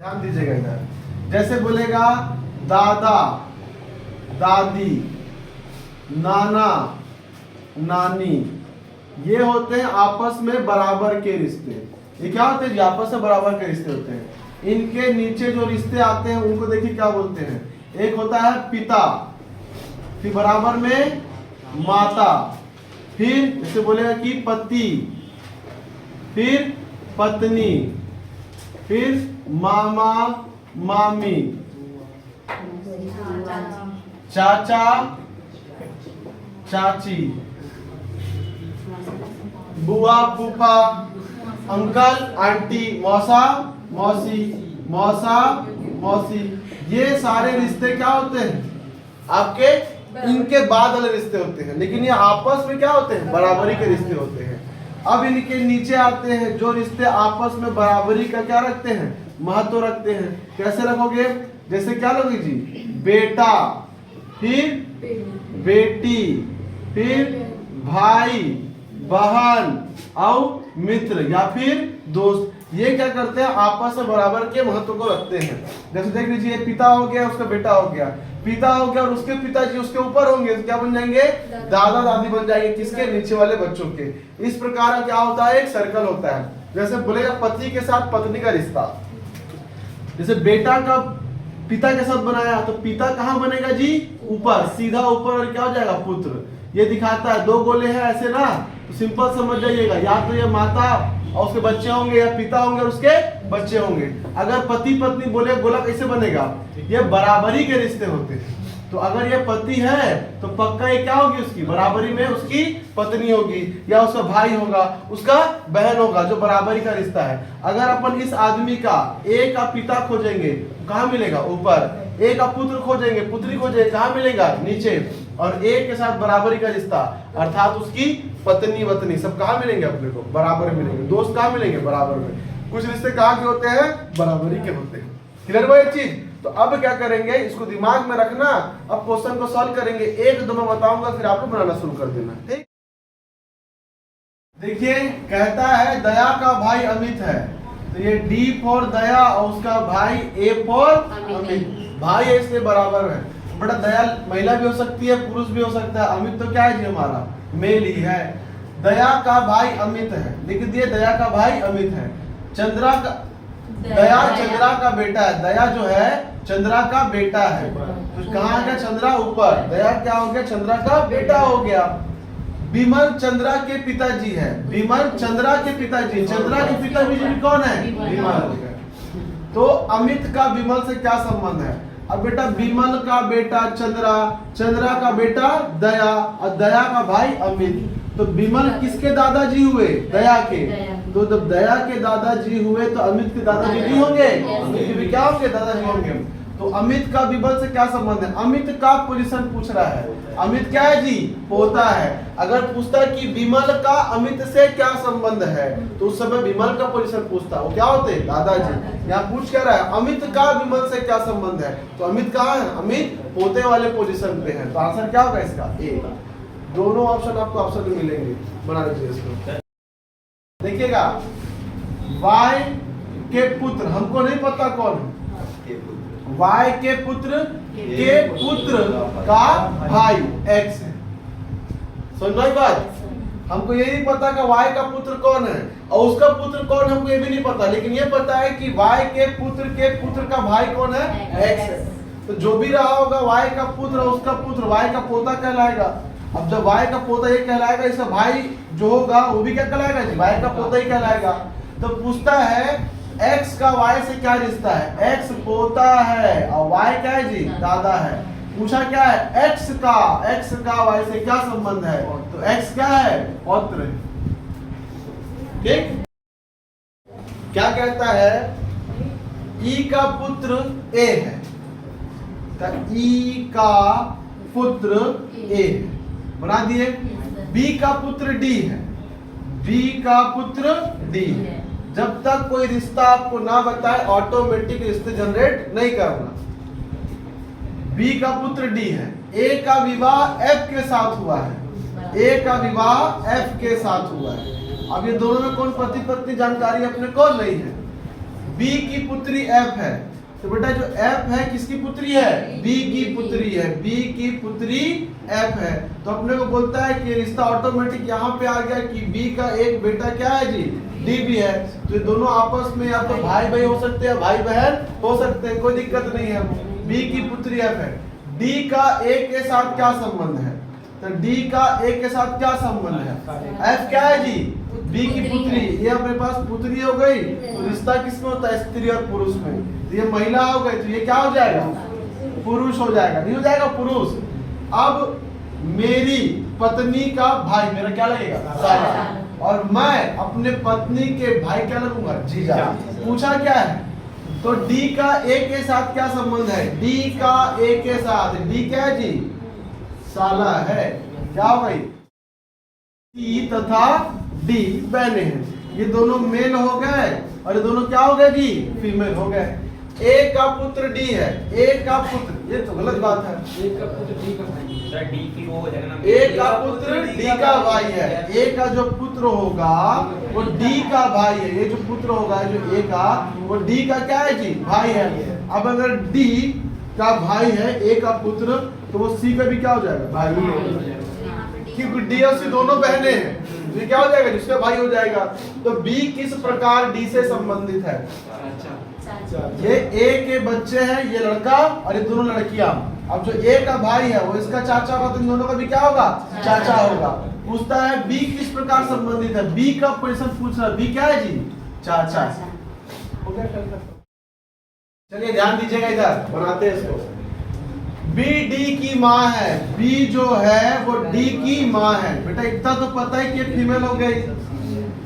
ध्यान दीजिएगा इधर। जैसे बोलेगा दादा दादी, नाना नानी, ये होते हैं आपस में बराबर के रिश्ते। ये क्या होते हैं? आपस में बराबर के रिश्ते होते हैं। इनके नीचे जो रिश्ते आते हैं उनको देखिए क्या बोलते हैं। एक होता है पिता, फिर बराबर में माता, फिर जैसे बोलेगा कि पति, फिर पत्नी, फिर मामा मामी, चाचा चाची, बुआ फूफा, अंकल आंटी, मौसा मौसी, मौसा मौसी। ये सारे रिश्ते क्या होते हैं? आपके इनके बाद वाले रिश्ते होते हैं, लेकिन ये आपस में क्या होते हैं? बराबरी के रिश्ते होते हैं। अब इनके नीचे आते हैं जो रिश्ते आपस में बराबरी का क्या रखते हैं? महत्व रखते हैं। कैसे रखोगे? जैसे क्या लोगे जी? बेटा, फिर बेटी, फिर भाई बहन और मित्र या फिर दोस्त। ये क्या करते हैं? आपस में बराबर के महत्व को रखते हैं। जैसे देख लीजिए, पिता हो गया, उसका बेटा हो गया, पिता हो गया और उसके पिताजी उसके ऊपर होंगे, क्या बन जाएंगे? दादा दादी बन जाएंगे। किसके? नीचे वाले बच्चों के। इस प्रकार क्या होता है? एक सर्कल होता है। जैसे बोलेगा पति के साथ पत्नी का रिश्ता। जैसे बेटा का पिता के साथ बनाया तो पिता कहाँ बनेगा जी? ऊपर, सीधा ऊपर। और क्या हो जाएगा? पुत्र। ये दिखाता है दो गोले हैं ऐसे ना, तो सिंपल समझ जाइएगा, या तो ये माता और उसके बच्चे होंगे या पिता होंगे और उसके बच्चे होंगे। अगर पति पत्नी बोले गोला कैसे बनेगा? ये बराबरी के रिश्ते होते हैं। तो अगर ये पति है तो पक्का ये क्या होगी? उसकी बराबरी में उसकी पत्नी होगी, या उसका भाई होगा, उसका बहन होगा, जो बराबरी का रिश्ता है। अगर अपन इस आदमी का एक का पिता खोजेंगे कहाँ मिलेगा? ऊपर। एक का पुत्र खोजेंगे, पुत्री खोजेंगे, कहाँ मिलेगा? नीचे। और एक के साथ बराबरी का रिश्ता अर्थात उसकी पत्नी वतनी सब कहाँ मिलेंगे? अपने को बराबर मिलेंगे। दोस्त कहाँ मिलेंगे? बराबर में। कुछ रिश्ते कहाँ के होते हैं? बराबरी के होते हैं। क्लियर हुआ ये चीज? तो अब क्या करेंगे? इसको दिमाग में रखना। अब क्वेश्चन को सॉल्व करेंगे, एक दो मैं बताऊंगा, फिर आप लोग बनाना शुरू कर देना। ठीक? देखिए, कहता है दया का भाई अमित है, तो ये डी फॉर दया और उसका भाई ए फॉर अमित। भाई है इसलिए बराबर है। बड़ा दया महिला भी हो सकती है, पुरुष भी हो सकता है। अमित तो क्या है जी? हमारा मेल ही है। दया का भाई अमित है, लिख दिए दया का भाई अमित है। चंद्रा का दया चंद्रा का बेटा है। दया जो है चंद्रा का बेटा है, तो कहाँ गया? चंद्रा ऊपर। दया क्या हो गया? चंद्रा का बेटा हो गया। विमल चंद्रा के पिताजी है। विमल चंद्रा के पिताजी। चंद्रा के पिताजी कौन है? विमल। तो अमित का विमल से क्या संबंध है? अब बेटा विमल का बेटा चंद्रा, चंद्रा का बेटा दया और दया का भाई अमित। तो विमल किसके दादाजी हुए? दया के। तो जब दया के दादाजी हुए तो अमित के दादाजी भी होंगे। अमित के भी क्या होंगे? दादाजी होंगे। तो अमित का विमल से क्या संबंध है? अमित का पोजीशन पूछ रहा है। अमित क्या है जी? पोता है। अगर पूछता है कि विमल का अमित से क्या संबंध है, तो उस समय विमल का पोजीशन पूछता, वो क्या होते? दादाजी। यहाँ पूछ क्या रहा है? अमित का विमल से क्या संबंध है? तो अमित कहाँ है? अमित पोते वाले पोजीशन पे है। तो आंसर क्या होगा इसका? ए। दोनों ऑप्शन आपको ऑप्शन में मिलेंगे। बना लीजिए इसको। देखिएगा, वाई के पुत्र, हमको नहीं पता कौन है। वाई के पुत्र का भाई एक्स है। समझ में बात? हमको ये नहीं पता कि वाई का पुत्र कौन है और उसका पुत्र कौन है, हमको ये भी नहीं पता, लेकिन ये पता है कि वाई के पुत्र का भाई कौन है? एक्स है। तो जो भी रहा होगा वाई का पुत्र और उसका पुत्र वाई का पोता कहलाएगा। अब जब वाई का पोता ये कहलाएगा, इसका भाई जो होगा वो भी क्या कहलाएगा जी? वाई का पोता ही कहलाएगा। तो पूछता है एक्स का वाई से क्या रिश्ता है? एक्स पोता है और वाई क्या है जी? दादा है। पूछा क्या है? एक्स का वाई से क्या संबंध है? तो एक्स क्या है? पौत्र। ठीक? क्या कहता है? ई का पुत्र ए है, तो ई का पुत्र ए है। बना दिए। बी का पुत्र डी है, बी का पुत्र डी है। जब तक कोई रिश्ता आपको ना बताए ऑटोमेटिक रिश्ते जनरेट नहीं करना। बी का पुत्र डी है। ए का विवाह एफ के साथ हुआ है। ए का विवाह एफ के साथ हुआ है। अब ये दोनों में कौन पति पत्नी जानकारी अपने को नहीं है। बी की पुत्री एफ है, तो बेटा जो एफ है किसकी पुत्री है? बी की पुत्री है, बी की पुत्री एफ है। तो अपने को बोलता है कि रिश्ता ऑटोमेटिक यहाँ पे आ गया कि बी का एक बेटा क्या है जी? डी भी है। तो ये दोनों आपस में या तो भाई भाई हो सकते हैं, भाई बहन हो सकते हैं, कोई दिक्कत नहीं है। बी की पुत्री एफ है। डी का ए के साथ क्या संबंध है? तो डी का ए के साथ क्या संबंध है? एफ क्या है जी? बी की पुत्री। ये अपने पास पुत्री हो गई, तो रिश्ता किसमें होता है? स्त्री और पुरुष में। तो ये महिला हो गई, तो ये क्या हो जाएगा? पुरुष हो जाएगा, नहीं हो जाएगा पुरुष। अब मेरी पत्नी का भाई मेरा क्या लगेगा? साला। और मैं अपने पत्नी के भाई क्या लगूंगा? जीजा। पूछा क्या है? तो डी का ए के साथ क्या संबंध है? डी का ए के साथ, डी क्या है जी? साला है। क्या हो गई? सी तथा डी बहने हैं, ये दोनों मेल हो गए और ये दोनों क्या हो गए जी? फीमेल हो गए। ए का पुत्र डी है, ए का पुत्र, ये तो गलत बात है। ए का पुत्र डी का भाई है, डी की वो हो जाएगा ना। ए का पुत्र डी का भाई है। ए का जो पुत्र होगा वो डी का भाई है। ये जो पुत्र होगा जो ए का, वो डी का क्या है जी? भाई है। अब अगर डी का भाई है ए का पुत्र, तो वो सी का भी क्या हो जाएगा? भाई हो जाएगा, क्योंकि डी और सी दोनों बहनें हैं। ये क्या हो जाएगा? जिसका भाई हो जाएगा। तो बी किस प्रकार डी से संबंधित है? ये ए के बच्चे हैं, ये लड़का और ये दोनों लड़कियां। अब जो ए का भाई है वो इसका चाचा होगा, तो इन दोनों का भी क्या होगा? चाचा होगा। पूछता है बी किस प्रकार संबंधित है? बी का क्वेश्चन पूछ रहा है। बी क्या है जी? चाचा। हो गया? चलिए ध्यान दीजिएगा, इधर बनाते हैं इसको। बी डी की माँ है, बी जो है वो डी की माँ है। बेटा इतना तो पता है कि फीमेल हो गई,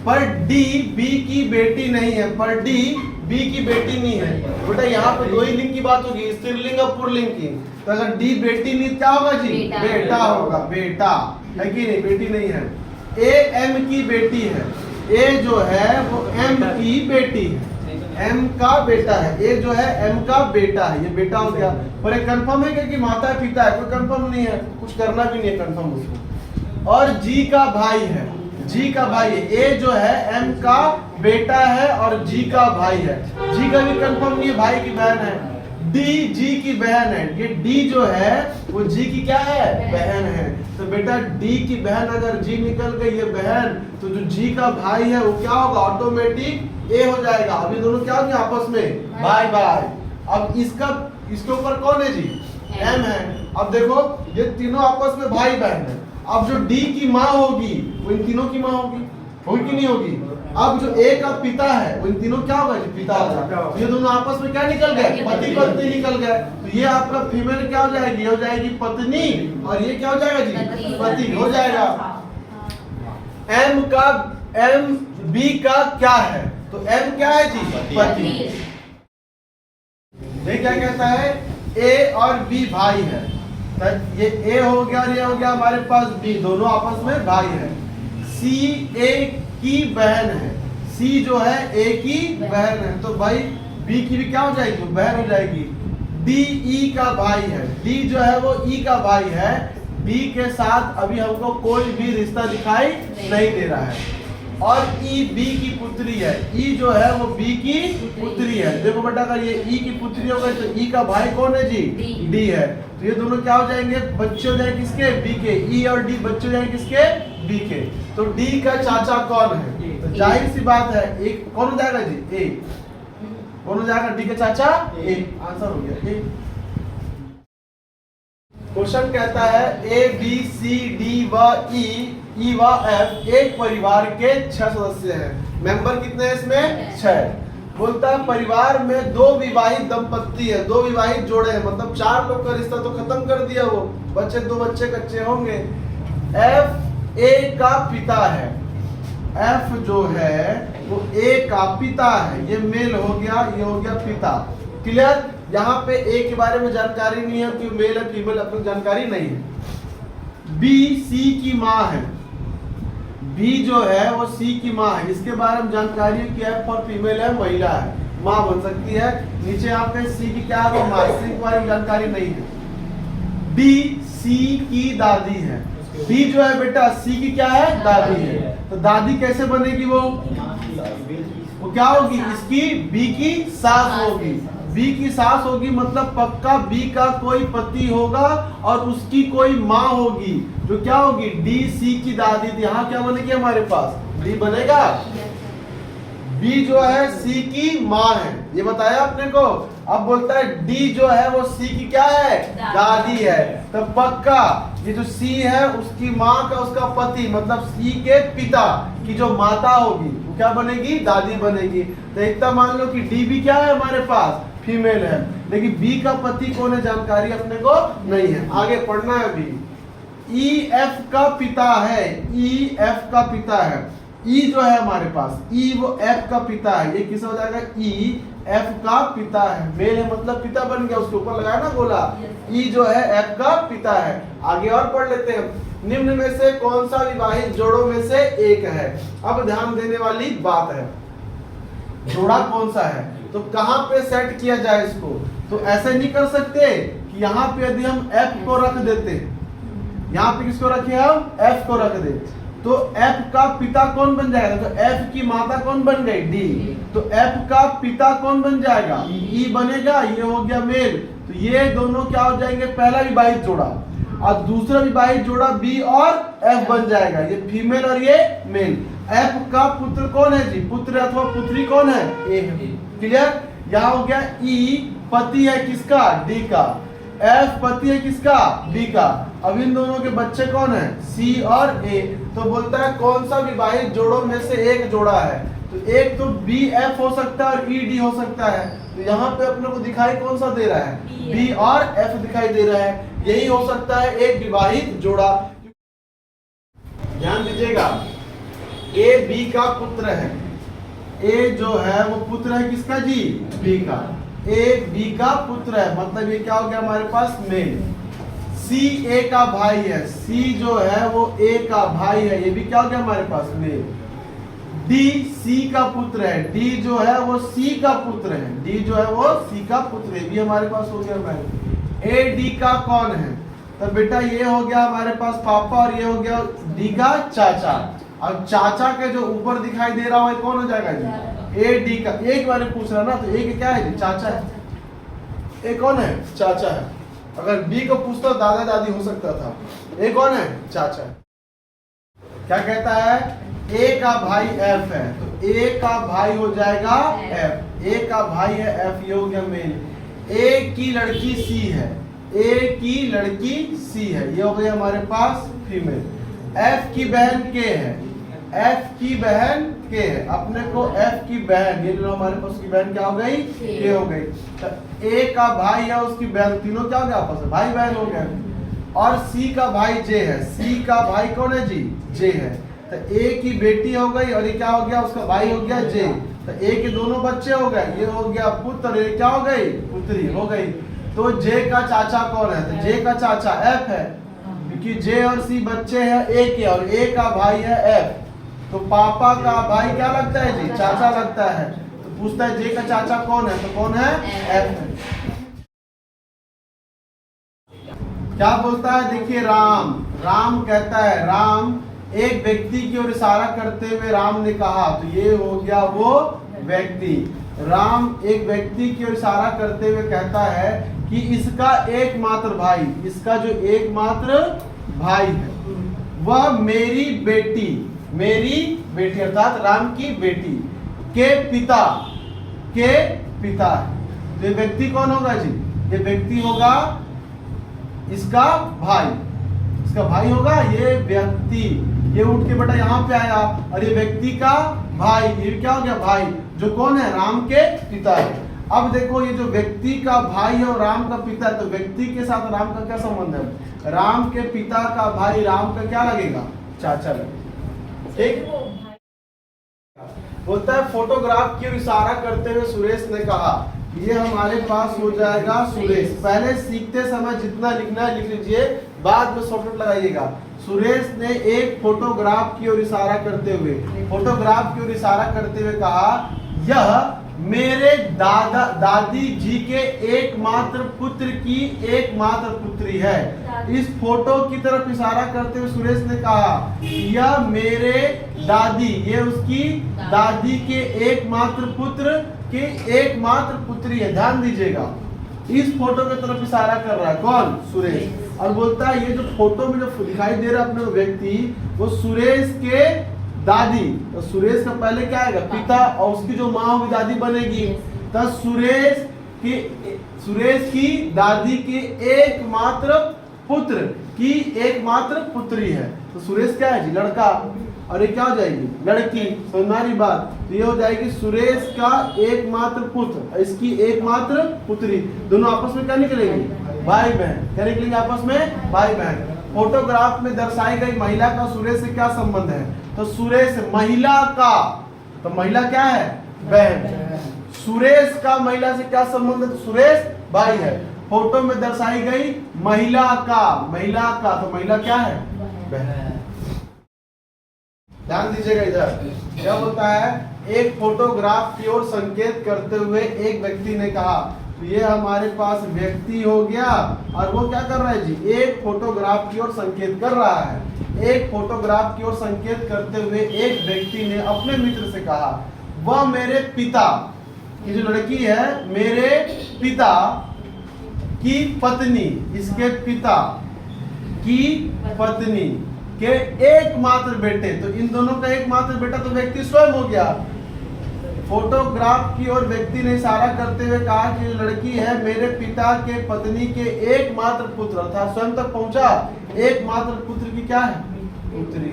पर डी बी की बेटी नहीं है, पर डी बी की बेटी नहीं है। बेटा यहाँ पे दो ही लिंग की बात होगी, स्त्रीलिंग और पुल्लिंग की। तो अगर डी बेटी नहीं क्या होगा जी? बेटा होगा, बेटा है कि नहीं? बेटी नहीं है। ए एम की बेटी है, ए जो है वो एम की बेटी है, एम का बेटा है। ए जो है एम का बेटा है, ये बेटा हो गया। पर एक कंफर्म है कि माता पिता है? कोई कंफर्म नहीं है, कुछ करना भी नहीं है कंफर्म उसको। और जी का भाई है, जी का भाई है। ए जो है एम का बेटा है और जी का भाई है। जी का भी कंफर्म नहीं है, भाई की बहन है। डी जी की बहन है। ये डी जो है वो जी की क्या है? बहन है। तो बेटा डी की बहन अगर जी निकल गई ये बहन, तो जो जी का भाई है वो क्या होगा? ऑटोमेटिक ए हो जाएगा। अभी दोनों क्या होंगे आपस में? भाई भाई। अब इसके ऊपर कौन है जी? एम है। अब देखो ये तीनों आपस में भाई बहन है। अब जो डी की माँ होगी वो इन तीनों की माँ होगी कि नहीं होगी? अब जो ए का पिता है वो इन तीनों क्या होगा? पिता होगा। तो ये दोनों आपस में क्या निकल गए? पति पत्नी निकल गए। तो ये आपका फीमेल क्या हो जाएगी? ये हो जाएगी पत्नी, और ये क्या हो जाएगा जी? पति हो जाएगा। एम बी का क्या है? तो एम क्या है जी? पति। ये क्या कहता है? ए और बी भाई है। ये ए हो गया और ये हो गया हमारे पास बी, दोनों आपस में भाई है। सी ए की बहन है, सी जो है ए की बहन है, तो भाई बी की भी क्या हो जाएगी? बहन हो जाएगी। डी ई का भाई है, डी जो है वो ई का भाई है। डी के साथ अभी हमको कोई भी रिश्ता दिखाई नहीं दे रहा है। और ई बी की पुत्री है, ई जो है वो बी की पुत्री है। देखो बेटा अगर ये ई की पुत्री हो गई तो ई का भाई कौन है जी? डी है। तो ये दोनों क्या हो जाएंगे? बच्चे हो जाएंगे किसके? बी के। ई और डी बच्चे हो जाएंगे किसके? बी के। तो डी का चाचा कौन है? तो जाहिर सी बात है एक कौन हो जाएगा जी? ए। कौन हो जाएगा? डी का चाचा ए। आंसर हो गया ए। क्वेश्चन कहता है ए बी सी डी व ई व एफ एक परिवार के 6 सदस्य हैं। मेंबर कितने हैं इसमें? 6। बोलता है परिवार में 2 विवाहित दंपत्ति है, 2 विवाहित जोड़े हैं, मतलब 4 लोग का रिश्ता तो खत्म कर दिया, वो बच्चे 2 बच्चे कच्चे होंगे। एफ ए का पिता है, एफ जो है वो ए का पिता है। ये मेल हो गया, ये हो गया पिता। क्लियर? यहाँ पे ए के बारे में जानकारी नहीं है कि मेल है फीमेल, अपनी जानकारी नहीं है। बी सी की माँ है, बी जो है वो सी की माँ है, इसके बारे में जानकारी है कि एफ और फीमेल है, महिला है, माँ बन सकती है। नीचे आपके सी की क्या है? माँ। सी के बारे में जानकारी नहीं है। डी सी की दादी है, डी जो है बेटा सी की क्या है? दादी है। तो दादी कैसे बनेगी? वो वो क्या होगी, इसकी बी की सास होगी। बी की सास होगी मतलब पक्का बी का कोई पति होगा और उसकी कोई माँ होगी, जो क्या होगी, डी सी की दादी थी। यहाँ क्या बनेगी हमारे पास, डी बनेगा। बी जो है सी की माँ है, ये बताया आपने को। अब बोलता है डी जो है वो सी की क्या है, दादी है। तो पक्का ये जो सी है उसकी माँ का उसका पति मतलब सी के पिता की जो माता होगी वो क्या बनेगी, दादी बनेगी। तो इतना मान लो कि डी भी क्या है हमारे पास, फीमेल है। लेकिन बी का पति कौन है जानकारी अपने को नहीं है, आगे पढ़ना है अभी। ई एफ का पिता है, ई एफ का पिता है। ई जो है हमारे पास, ई वो एफ का पिता है, ये किस हो जाएगा, ई एफ का पिता है। मेल है मतलब पिता बन गया, उसके ऊपर लगाया ना गोला। ई जो है एफ का पिता है। आगे और पढ़ लेते हैं। निम्न में से कौन सा विवाहित जोड़ों में से एक है। अब ध्यान देने वाली बात है, जोड़ा कौन सा है, तो कहां पे सेट किया जाए इसको। तो ऐसे नहीं कर सकते कि यहाँ पे यदि हम एफ को रख देते, यहाँ पे किसको रखे हम, एफ को रख दे, तो एफ का पिता कौन बन जाएगा, तो एफ की माता कौन बन गई, डी। तो एफ का पिता कौन बन जाएगा, ई बनेगा। ये हो गया मेल। तो ये दोनों क्या हो जाएंगे, पहला विवाहित जोड़ा, और दूसरा विवाहित जोड़ा बी और एफ बन जाएगा। ये फीमेल और ये मेल। एफ का पुत्र कौन है जी, पुत्र अथवा पुत्री कौन है, ए। क्लियर। यहाँ हो गया ई पति है किसका, डी का। एफ पति है किसका, बी का। अब इन दोनों के बच्चे कौन है, सी और ए। तो बोलता है कौन सा विवाहित जोड़ों में से एक जोड़ा है। तो एक तो बी एफ हो सकता है और ई डी हो सकता है। तो यहाँ पे अपने को दिखाई कौन सा दे रहा है, बी और एफ दिखाई दे रहा है। यही हो सकता है एक विवाहित जोड़ा। ध्यान दीजिएगा, ए बी का पुत्र है। ए जो है वो पुत्र है किसका जी, बी का। ए बी का पुत्र है मतलब ये क्या हो गया हमारे पास, मेल। सी ए का भाई है, सी जो है वो ए का भाई है, ये भी क्या हो गया हमारे पास, मेल। डी सी का पुत्र है, डी जो है वो सी का पुत्र है, डी जो है वो सी का पुत्र है, भी हमारे पास हो गया भाई। ए डी का कौन है, तो बेटा ये हो गया हमारे पास पापा और ये हो गया डी का चाचा। अब चाचा के जो ऊपर दिखाई दे रहा है कौन हो जाएगा जी, ए डी का। एक बार पूछ रहा ना, तो ए क्या है जी, चाचा है। ए कौन है, चाचा है। अगर बी को पूछता दादा दादी हो सकता था, ए कौन है, चाचा है। क्या कहता है, ए का भाई एफ है, तो ए का भाई हो जाएगा एफ। ए का भाई है एफ, ये हो गया मेल। ए की लड़की सी है, ए की लड़की सी है, ये हो गई हमारे पास फीमेल। एफ की बहन के है, एफ की बहन के है। अपने को एफ की बहन, ये लो हमारे पास उसकी बहन क्या हो गई, के हो गई। तो ए का भाई है उसकी बहन, तीनों क्या हो गया आपस में, भाई बहन हो गए। और सी का भाई जे है, सी का भाई कौन है जी, जे है। तो ए की बेटी हो गई और ये क्या हो गया, उसका भाई हो गया जे। तो ए के दोनों बच्चे हो गए, ये हो गया पुत्र, ये क्या हो गई, पुत्री हो गई। तो जे का चाचा कौन है, तो जे का चाचा एफ है, क्योंकि जे और सी बच्चे हैं ए के, और ए का भाई है एफ। तो पापा का भाई क्या लगता है जी, चाचा लगता है। तो पूछता है जे का चाचा कौन है, तो कौन है, एफ है। क्या बोलता है, देखिए राम। राम कहता है, राम एक व्यक्ति की ओर इशारा करते हुए राम ने कहा, तो ये हो गया वो व्यक्ति। राम एक व्यक्ति की ओर इशारा करते हुए कहता है कि इसका एकमात्र भाई, इसका जो एकमात्र भाई है वह मेरी बेटी, मेरी बेटी अर्थात राम की बेटी के पिता, के पिता है। तो ये व्यक्ति कौन होगा जी, ये व्यक्ति होगा इसका भाई, इसका भाई होगा ये व्यक्ति। ये उठ के बेटा यहाँ पे आया और ये व्यक्ति का भाई, ये क्या हो गया भाई, जो कौन है, राम के पिता है। अब देखो ये जो व्यक्ति का भाई है और राम का पिता है, तो व्यक्ति के साथ राम का क्या संबंध है, राम के पिता का भाई राम का क्या लगेगा, चाचा लगेगा। ठीक, बोलता है फोटोग्राफ की ओर इशारा करते हुए सुरेश ने कहा, ये हमारे पास हो जाएगा सुरेश। पहले सीखते समय जितना लिखना है लिख लीजिए, बाद में शॉर्टकट लगाइएगा। सुरेश ने एक फोटोग्राफ की ओर इशारा करते हुए, फोटोग्राफ की ओर इशारा करते हुए कहा, यह मेरे दादा दादी जी के एकमात्र पुत्र की एकमात्र पुत्री है। इस फोटो की तरफ इशारा करते हुए सुरेश ने कहा यह मेरे दादी, ये उसकी दादी के एकमात्र पुत्र के एकमात्र पुत्री है। ध्यान दीजिएगा, इस फोटो की तरफ इशारा कर रहा है कौन? सुरेश। और बोलता है ये जो फोटो में जो दिखाई दे रहा है अपने व्यक्ति, वो सुरेश के दादी। तो सुरेश का पहले क्या आएगा? पिता, और उसकी जो माँ होगी दादी बनेगी। तो सुरेश की दादी के एकमात्र पुत्र की एकमात्र पुत्री है। तो सुरेश क्या है जी? लड़का। और ये क्या हो जाएगी? लड़की। समझ बात? तो ये हो जाएगी सुरेश का एकमात्र पुत्र, इसकी एकमात्र पुत्री। दोनों आपस में क्या निकलेंगे? भाई बहन। क्या निकलेंगे आपस में? भाई बहन। फोटोग्राफ में दर्शाई गई महिला का सुरेश से क्या संबंध है? तो सुरेश महिला का, तो महिला क्या है? बहन। सुरेश का महिला से क्या संबंध है? तो सुरेश भाई है। फोटो में दर्शाई गई महिला का, तो महिला क्या है? बहन। ध्यान दीजिएगा इधर क्या होता है? एक फोटोग्राफ की ओर संकेत करते हुए एक व्यक्ति ने कहा, तो ये हमारे पास व्यक्ति हो गया, और वो क्या कर रहा है जी? एक फोटोग्राफ की ओर संकेत कर रहा है। एक फोटोग्राफ की ओर संकेत करते हुए एक व्यक्ति ने अपने मित्र से कहा वह मेरे पिता, ये जो लड़की है मेरे पिता की पत्नी, इसके पिता की पत्नी के एकमात्र बेटे। तो इन दोनों का एकमात्र बेटा तो व्यक्ति स्वयं हो गया। फोटोग्राफ की ओर व्यक्ति ने इशारा करते हुए कहा कि लड़की है मेरे पिता के पत्नी के एकमात्र पुत्र, अर्थात स्वयं तक पहुंचा। एकमात्र पुत्र की क्या है? पुत्री।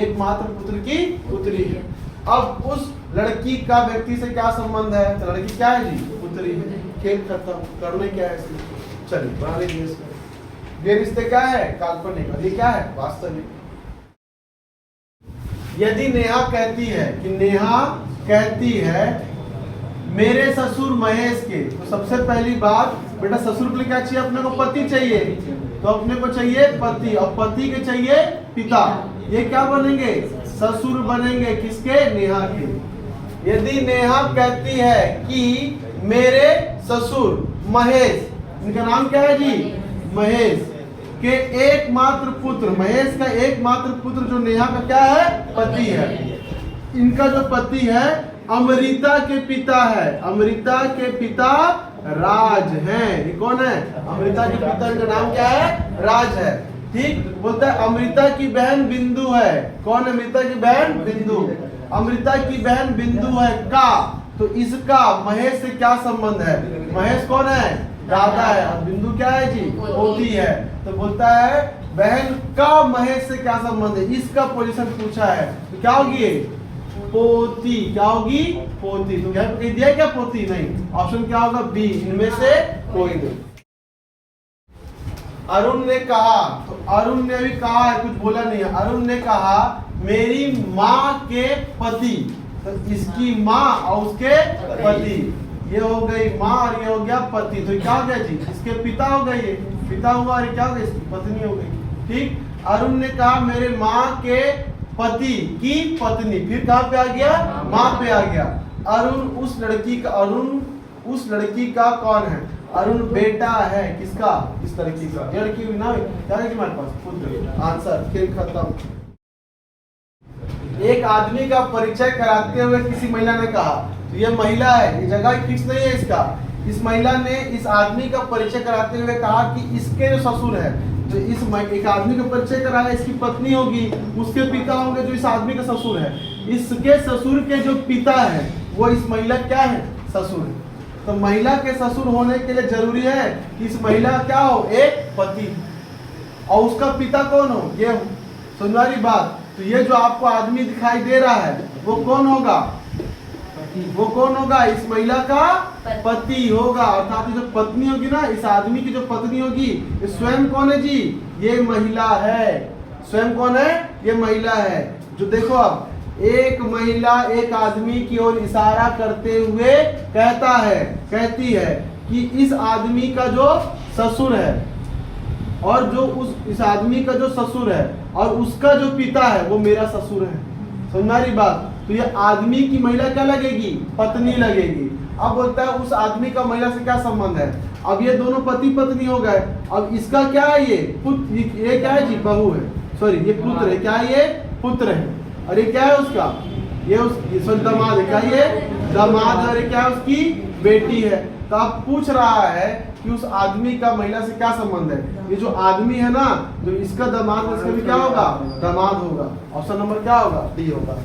एकमात्र पुत्र की पुत्री है। अब उस लड़की का व्यक्ति से क्या संबंध है? तो लड़की क्या है जी? पुत्री है। खेल खत्म। करने क्या है इसमें? चलिए बना लीजिए इसमें। ये रिश्ते क्या है? काल्पनिक। और ये क्या है? वास्तविक। यदि नेहा कहती है मेरे ससुर महेश के, तो सबसे पहली बात बेटा ससुर के लिए क्या चाहिए? अपने को पति चाहिए। तो अपने को चाहिए पति, और पति के चाहिए पिता। ये क्या बनेंगे? ससुर बनेंगे। किसके? नेहा के। यदि नेहा कहती है कि मेरे ससुर महेश, इनका नाम क्या है जी? महेश के एकमात्र पुत्र, महेश का एकमात्र पुत्र जो नेहा का क्या है? पति है। इनका जो पति है अमृता के पिता है। अमृता के पिता राज हैं। ये कौन है? अमृता के पिता, इनका नाम क्या है? राज है। ठीक। बोलता है अमृता की बहन बिंदु है। कौन है अमृता की बहन? बिंदु। अमृता की बहन बिंदु है का, तो इसका महेश से क्या संबंध है? महेश कौन है? दादा है। और बिंदु क्या है जी? पोती है। तो बोलता है बहन का महेश से क्या संबंध है? इसका पोजीशन पूछा है, तो क्या होगी? पोती। क्या होगी? पोती। तो यहाँ पे कह दिया क्या? पोती नहीं। ऑप्शन क्या होगा? बी। इनमें से कोई नहीं। अरुण ने कहा, तो अरुण ने भी कहा है, कुछ बोला नहीं है। अरुण ने कहा मेरी माँ के पति, तो इसकी माँ और उसके पति, ये हो गई माँ और ये हो गया पति। तो क्या हो गया जी? इसके पिता हो गए, ये पिता हुआ, और क्या हो गया? इसकी पत्नी हो गई। ठीक। अरुण ने कहा मेरे माँ के पति की पत्नी, फिर कहाँ पे आ गया? माँ पे आ गया। अरुण उस लड़की का कौन है? अरुण बेटा है। किसका? इस लड़की का। ये लड़की ना क्या है हमारे पास? पुत्र। आंसर। खेल खत्म। एक आदमी का परिचय कराते हुए किसी महिला ने कहा, तो ये महिला है, ये जगह फिक्स नहीं है इसका। इस महिला ने इस आदमी का परिचय कराते हुए कहा कि इसके जो ससुर है, जो इस एक आदमी का परिचय कराया, इसकी पत्नी होगी, उसके पिता होंगे जो इस आदमी का ससुर है। इसके ससुर के जो पिता है वो इस महिला क्या है? ससुर। तो महिला के ससुर होने के लिए जरूरी है कि इस महिला क्या हो? एक पति, और उसका पिता कौन हो? ये हो। सुनवारी बात। तो ये जो आपको आदमी दिखाई दे रहा है वो कौन होगा? वो कौन होगा? इस महिला का पति होगा। अर्थात जो पत्नी होगी ना, इस आदमी की जो पत्नी होगी, ये स्वयं कौन है जी? ये महिला है। स्वयं कौन है? ये महिला है। जो देखो अब एक महिला एक आदमी की ओर इशारा करते हुए कहती है कि इस आदमी का जो ससुर है, और जो इस आदमी का जो ससुर है और उसका जो पिता है वो मेरा ससुर है। समझ रही बात? तो ये आदमी की महिला क्या लगेगी, पत्नी लगेगी। अब बोलता है उस आदमी का महिला से क्या संबंध है। अब ये दोनों पति पत्नी हो गए। अब इसका क्या है, ये पुत्र, ये क्या है जी, बहू है, सॉरी ये पुत्र है, क्या है ये पुत्र है, और ये क्या है उसका, ये उस सॉरी दामाद है, क्या ये दामाद है, और ये क्या है उसकी बेटी है। तो आप पूछ रहा है कि उस आदमी का महिला से क्या संबंध है। ये जो आदमी है ना, जो इसका दामाद है, इसका भी क्या होगा, दामाद होगा। ऑप्शन नंबर क्या होगा, डी होगा।